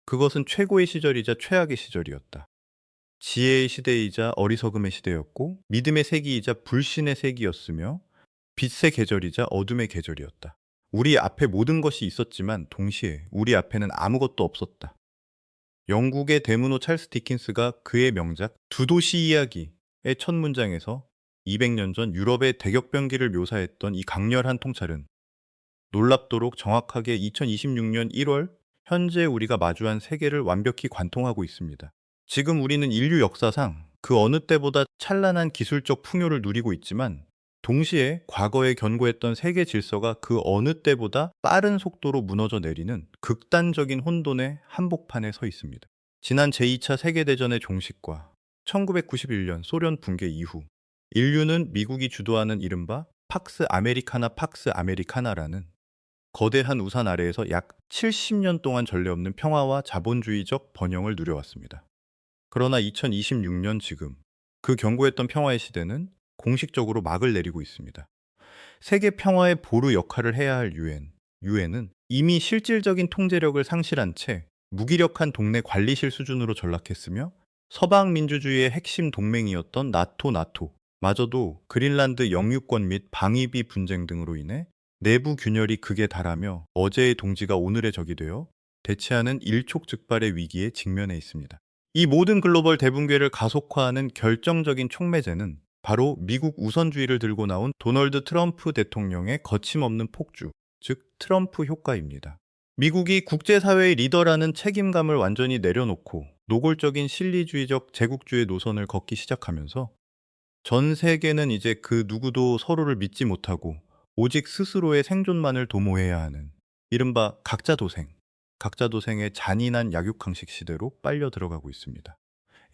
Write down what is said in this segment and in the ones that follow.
그것은 최고의 시절이자 최악의 시절이었다. 지혜의 시대이자 어리석음의 시대였고 믿음의 세기이자 불신의 세기였으며 빛의 계절이자 어둠의 계절이었다. 우리 앞에 모든 것이 있었지만 동시에 우리 앞에는 아무것도 없었다. 영국의 대문호 찰스 디킨스가 그의 명작 두 도시 이야기의 첫 문장에서 200년 전 유럽의 대격변기를 묘사했던 이 강렬한 통찰은 놀랍도록 정확하게 2026년 1월 현재 우리가 마주한 세계를 완벽히 관통하고 있습니다. 지금 우리는 인류 역사상 그 어느 때보다 찬란한 기술적 풍요를 누리고 있지만 동시에 과거에 견고했던 세계 질서가 그 어느 때보다 빠른 속도로 무너져 내리는 극단적인 혼돈의 한복판에 서 있습니다. 지난 제2차 세계대전의 종식과 1991년 소련 붕괴 이후 인류는 미국이 주도하는 이른바 팍스 아메리카나라는 거대한 우산 아래에서 약 70년 동안 전례 없는 평화와 자본주의적 번영을 누려왔습니다. 그러나 2026년 지금 그 견고했던 평화의 시대는 공식적으로 막을 내리고 있습니다. 세계 평화의 보루 역할을 해야 할 유엔은 이미 실질적인 통제력을 상실한 채 무기력한 동네 관리실 수준으로 전락했으며 서방 민주주의의 핵심 동맹이었던 나토마저도 그린란드 영유권 및 방위비 분쟁 등으로 인해 내부 균열이 극에 달하며 어제의 동지가 오늘의 적이 되어 대체하는 일촉즉발의 위기에 직면해 있습니다. 이 모든 글로벌 대붕괴를 가속화하는 결정적인 촉매제는 바로 미국 우선주의를 들고 나온 도널드 트럼프 대통령의 거침없는 폭주, 즉 트럼프 효과입니다. 미국이 국제사회의 리더라는 책임감을 완전히 내려놓고 노골적인 실리주의적 제국주의 노선을 걷기 시작하면서 전 세계는 이제 그 누구도 서로를 믿지 못하고 오직 스스로의 생존만을 도모해야 하는 이른바 각자 도생의 잔인한 약육강식 시대로 빨려 들어가고 있습니다.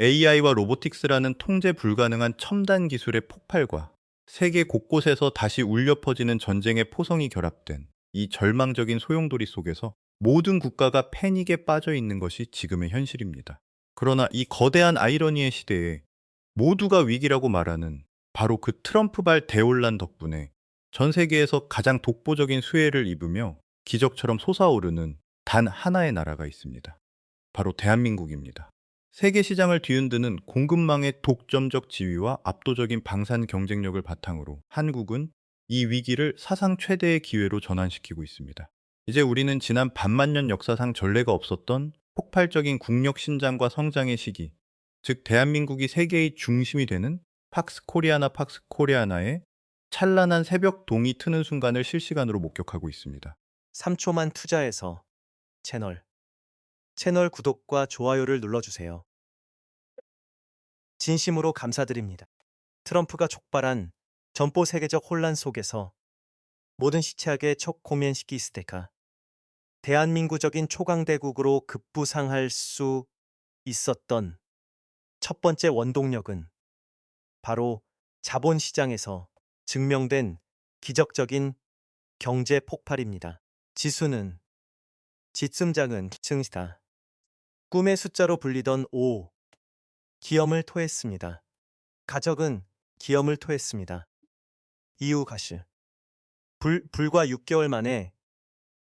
AI와 로보틱스라는 통제 불가능한 첨단 기술의 폭발과 세계 곳곳에서 다시 울려 퍼지는 전쟁의 포성이 결합된 이 절망적인 소용돌이 속에서 모든 국가가 패닉에 빠져 있는 것이 지금의 현실입니다. 그러나 이 거대한 아이러니의 시대에 모두가 위기라고 말하는 바로 그 트럼프발 대혼란 덕분에 전 세계에서 가장 독보적인 수혜를 입으며 기적처럼 솟아오르는 단 하나의 나라가 있습니다. 바로 대한민국입니다. 세계 시장을 뒤흔드는 공급망의 독점적 지위와 압도적인 방산 경쟁력을 바탕으로 한국은 이 위기를 사상 최대의 기회로 전환시키고 있습니다. 이제 우리는 지난 반만년 역사상 전례가 없었던 폭발적인 국력 신장과 성장의 시기, 즉 대한민국이 세계의 중심이 되는 팍스코리아나의 찬란한 새벽 동이 트는 순간을 실시간으로 목격하고 있습니다. 3초만 투자해서 채널 구독과 좋아요를 눌러주세요. 진심으로 감사드립니다. 트럼프가 촉발한 전포 세계적 혼란 속에서 모든 시체하게 촉코멘시키스테카 대한민국적인 초강대국으로 급부상할 수 있었던 첫 번째 원동력은 바로 자본시장에서 증명된 기적적인 경제 폭발입니다. 지수는 지층장은 층시다. 꿈의 숫자로 불리던 5, 기염을 토했습니다. 가적은 기염을 토했습니다. 이후 가시. 불과 6개월 만에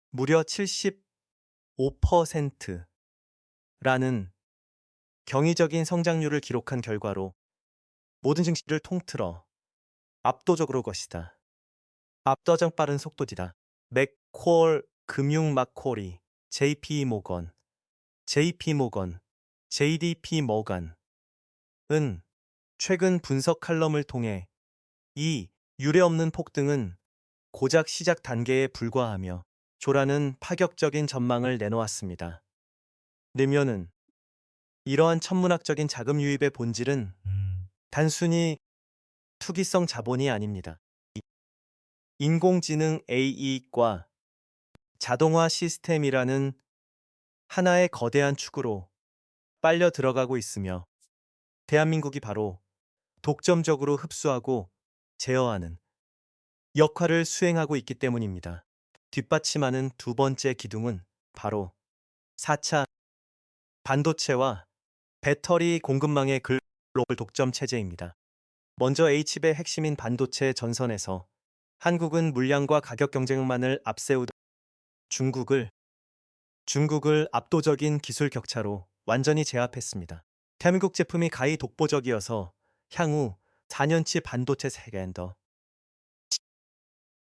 무려 75%라는 경이적인 성장률을 기록한 결과로 모든 증시를 통틀어 압도적으로 것이다. 압도적 빠른 속도지다. 맥콜 금융 마코리, JP 모건, JDP 모간은 최근 분석 칼럼을 통해 이 유례없는 폭등은 고작 시작 단계에 불과하며 조라는 파격적인 전망을 내놓았습니다. 내면은 이러한 천문학적인 자금 유입의 본질은 단순히 투기성 자본이 아닙니다. 인공지능 AI과 자동화 시스템이라는 하나의 거대한 축으로 빨려 들어가고 있으며 대한민국이 바로 독점적으로 흡수하고 제어하는 역할을 수행하고 있기 때문입니다. 뒷받침하는 두 번째 기둥은 바로 4차 반도체와 배터리 공급망의 글로벌 독점 체제입니다. 먼저 H칩의 핵심인 반도체 전선에서 한국은 물량과 가격 경쟁만을 앞세우던 중국을 중국을 압도적인 기술 격차로 완전히 제압했습니다. 대한민국 제품이 가히 독보적이어서 향후 4년치 반도체 세계엔더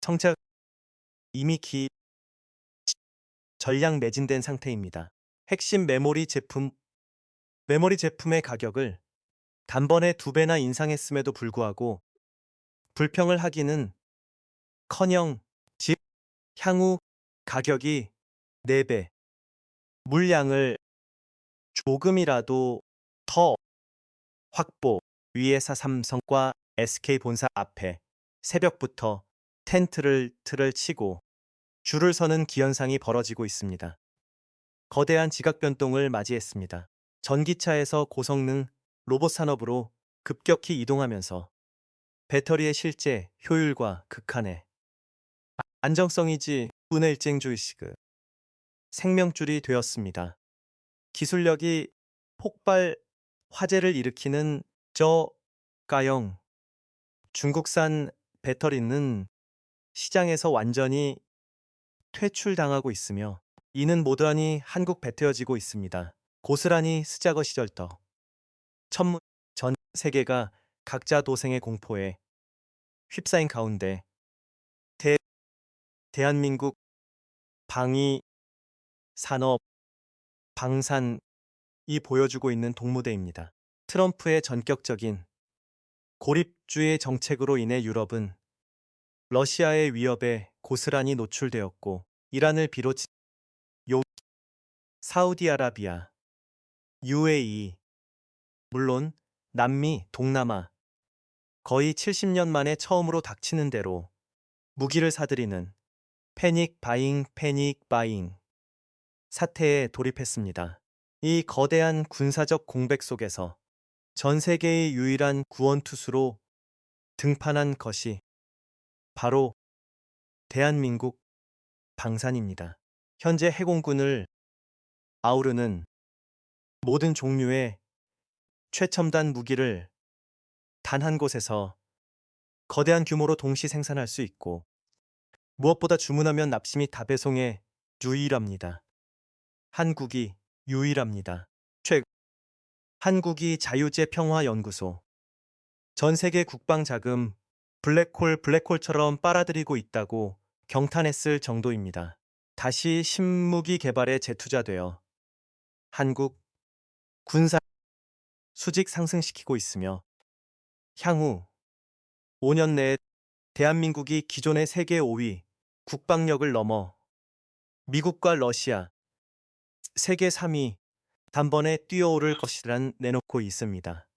정책 이미 전량 매진된 상태입니다. 핵심 메모리 제품의 가격을 단번에 2배나 인상했음에도 불구하고 불평을 하기는 커녕 향후 가격이 4배, 물량을 조금이라도 더 확보, 위에사 삼성과 SK 본사 앞에 새벽부터 틀을 치고 줄을 서는 기현상이 벌어지고 있습니다. 거대한 지각 변동을 맞이했습니다. 전기차에서 고성능 로봇 산업으로 급격히 이동하면서 배터리의 실제 효율과 극한의 안정성이지 운의 일쟁주의식 생명줄이 되었습니다. 기술력이 폭발 화재를 일으키는 저가형 중국산 배터리는 시장에서 완전히 퇴출당하고 있으며 이는 모드란히 한국 배태어지고 있습니다. 고스란히 스자거 시절터 천문 전 세계가 각자 도생의 공포에 휩싸인 가운데 대한민국 방위 산업 방산이 보여주고 있는 동무대입니다. 트럼프의 전격적인 고립주의 정책으로 인해 유럽은 러시아의 위협에 고스란히 노출되었고 이란을 비롯 사우디아라비아, UAE, 물론 남미, 동남아 거의 70년 만에 처음으로 닥치는 대로 무기를 사들이는 패닉 바잉 사태에 돌입했습니다. 이 거대한 군사적 공백 속에서 전 세계의 유일한 구원투수로 등판한 것이 바로 대한민국 방산입니다. 현재 해공군을 아우르는 모든 종류의 최첨단 무기를 단 한 곳에서 거대한 규모로 동시 생산할 수 있고 무엇보다 주문하면 납치 및 다배송에 유일합니다. 한국이 유일합니다. 한국이 자유제 평화연구소 전 세계 국방 자금 블랙홀처럼 빨아들이고 있다고 경탄했을 정도입니다. 다시 신무기 개발에 재투자되어 한국 군사 수직 상승시키고 있으며 향후 5년 내에 대한민국이 기존의 세계 5위 국방력을 넘어 미국과 러시아 세계 3위 단번에 뛰어오를 것이란 내놓고 있습니다.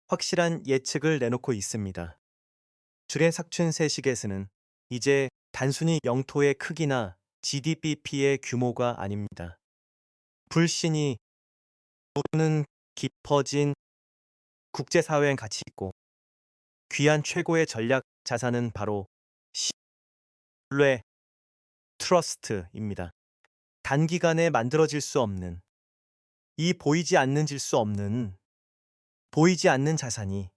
확실한 예측을 내놓고 있습니다. 줄의 삭춘 세식에서는 이제 단순히 영토의 크기나 GDP의 규모가 아닙니다. 불신이 오는 깊어진 국제사회엔 가치 있고 귀한 최고의 전략 자산은 바로 신뢰, 트러스트입니다. 단기간에 만들어질 수 없는 보이지 않는 자산이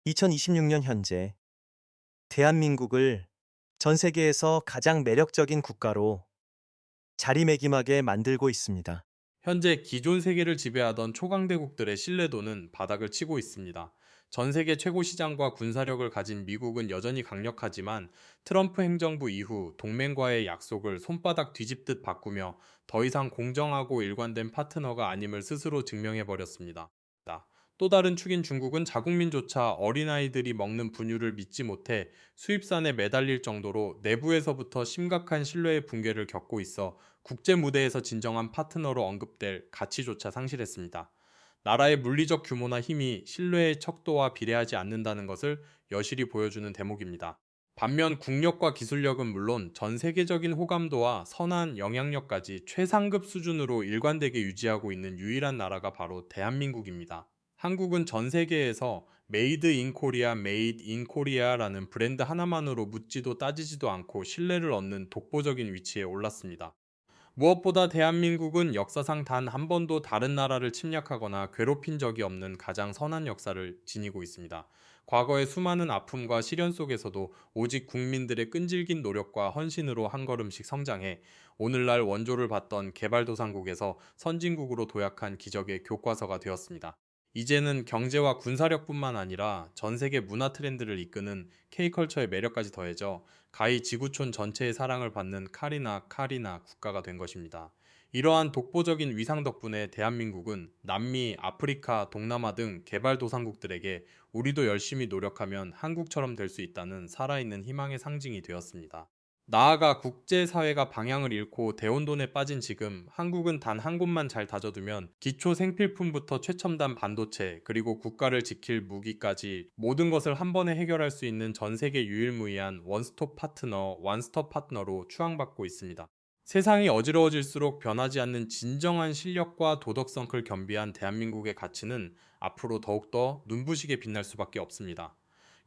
2026년 현재 대한민국을 전 세계에서 가장 매력적인 국가로 자리매김하게 만들고 있습니다. 현재 기존 세계를 지배하던 초강대국들의 신뢰도는 바닥을 치고 있습니다. 전 세계 최고 시장과 군사력을 가진 미국은 여전히 강력하지만 트럼프 행정부 이후 동맹과의 약속을 손바닥 뒤집듯 바꾸며 더 이상 공정하고 일관된 파트너가 아님을 스스로 증명해버렸습니다. 또 다른 축인 중국은 자국민조차 어린아이들이 먹는 분유를 믿지 못해 수입산에 매달릴 정도로 내부에서부터 심각한 신뢰의 붕괴를 겪고 있어 국제 무대에서 진정한 파트너로 언급될 가치조차 상실했습니다. 나라의 물리적 규모나 힘이 신뢰의 척도와 비례하지 않는다는 것을 여실히 보여주는 대목입니다. 반면 국력과 기술력은 물론 전 세계적인 호감도와 선한 영향력까지 최상급 수준으로 일관되게 유지하고 있는 유일한 나라가 바로 대한민국입니다. 한국은 전 세계에서 메이드 인 코리아, 메이드 인 코리아라는 브랜드 하나만으로 묻지도 따지지도 않고 신뢰를 얻는 독보적인 위치에 올랐습니다. 무엇보다 대한민국은 역사상 단 한 번도 다른 나라를 침략하거나 괴롭힌 적이 없는 가장 선한 역사를 지니고 있습니다. 과거의 수많은 아픔과 시련 속에서도 오직 국민들의 끈질긴 노력과 헌신으로 한 걸음씩 성장해 오늘날 원조를 받던 개발도상국에서 선진국으로 도약한 기적의 교과서가 되었습니다. 이제는 경제와 군사력뿐만 아니라 전 세계 문화 트렌드를 이끄는 K컬처의 매력까지 더해져 가히 지구촌 전체의 사랑을 받는 카리나 국가가 된 것입니다. 이러한 독보적인 위상 덕분에 대한민국은 남미, 아프리카, 동남아 등 개발도상국들에게 우리도 열심히 노력하면 한국처럼 될 수 있다는 살아있는 희망의 상징이 되었습니다. 나아가 국제사회가 방향을 잃고 대혼돈에 빠진 지금 한국은 단 한 곳만 잘 다져두면 기초 생필품부터 최첨단 반도체 그리고 국가를 지킬 무기까지 모든 것을 한 번에 해결할 수 있는 전 세계 유일무이한 원스톱 파트너, 완스톱 파트너로 추앙받고 있습니다. 세상이 어지러워질수록 변하지 않는 진정한 실력과 도덕성을 겸비한 대한민국의 가치는 앞으로 더욱더 눈부시게 빛날 수밖에 없습니다.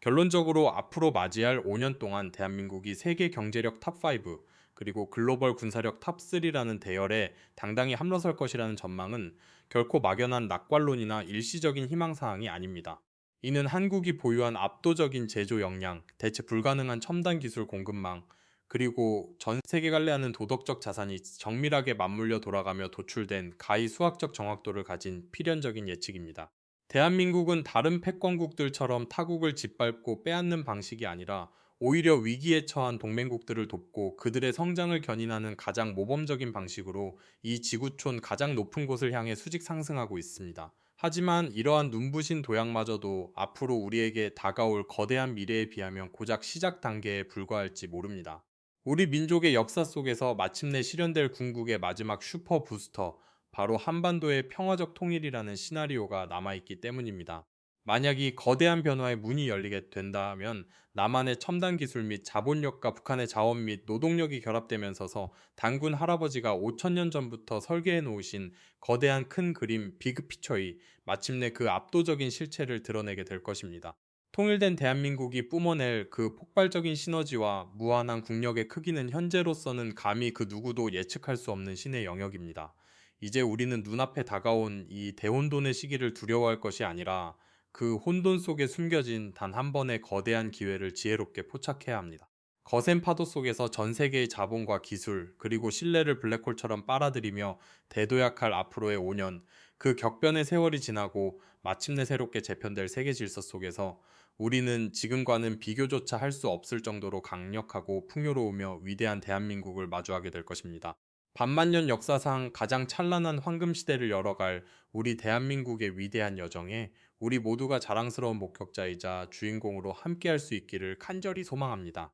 결론적으로 앞으로 맞이할 5년 동안 대한민국이 세계 경제력 탑5 그리고 글로벌 군사력 탑3라는 대열에 당당히 함러설 것이라는 전망은 결코 막연한 낙관론이나 일시적인 희망사항이 아닙니다. 이는 한국이 보유한 압도적인 제조 역량, 대체 불가능한 첨단 기술 공급망, 그리고 전 세계 갈래하는 도덕적 자산이 정밀하게 맞물려 돌아가며 도출된 가히 수학적 정확도를 가진 필연적인 예측입니다. 대한민국은 다른 패권국들처럼 타국을 짓밟고 빼앗는 방식이 아니라 오히려 위기에 처한 동맹국들을 돕고 그들의 성장을 견인하는 가장 모범적인 방식으로 이 지구촌 가장 높은 곳을 향해 수직 상승하고 있습니다. 하지만 이러한 눈부신 도약마저도 앞으로 우리에게 다가올 거대한 미래에 비하면 고작 시작 단계에 불과할지 모릅니다. 우리 민족의 역사 속에서 마침내 실현될 궁극의 마지막 슈퍼 부스터, 바로 한반도의 평화적 통일이라는 시나리오가 남아있기 때문입니다. 만약 이 거대한 변화의 문이 열리게 된다면 남한의 첨단 기술 및 자본력과 북한의 자원 및 노동력이 결합되면서 단군 할아버지가 5천년 전부터 설계해 놓으신 거대한 큰 그림 비그피처의 마침내 그 압도적인 실체를 드러내게 될 것입니다. 통일된 대한민국이 뿜어낼 그 폭발적인 시너지와 무한한 국력의 크기는 현재로서는 감히 그 누구도 예측할 수 없는 신의 영역입니다. 이제 우리는 눈앞에 다가온 이 대혼돈의 시기를 두려워할 것이 아니라 그 혼돈 속에 숨겨진 단 한 번의 거대한 기회를 지혜롭게 포착해야 합니다. 거센 파도 속에서 전 세계의 자본과 기술, 그리고 신뢰를 블랙홀처럼 빨아들이며 대도약할 앞으로의 5년, 그 격변의 세월이 지나고 마침내 새롭게 재편될 세계 질서 속에서 우리는 지금과는 비교조차 할 수 없을 정도로 강력하고 풍요로우며 위대한 대한민국을 마주하게 될 것입니다. 반만년 역사상 가장 찬란한 황금시대를 열어갈 우리 대한민국의 위대한 여정에 우리 모두가 자랑스러운 목격자이자 주인공으로 함께할 수 있기를 간절히 소망합니다.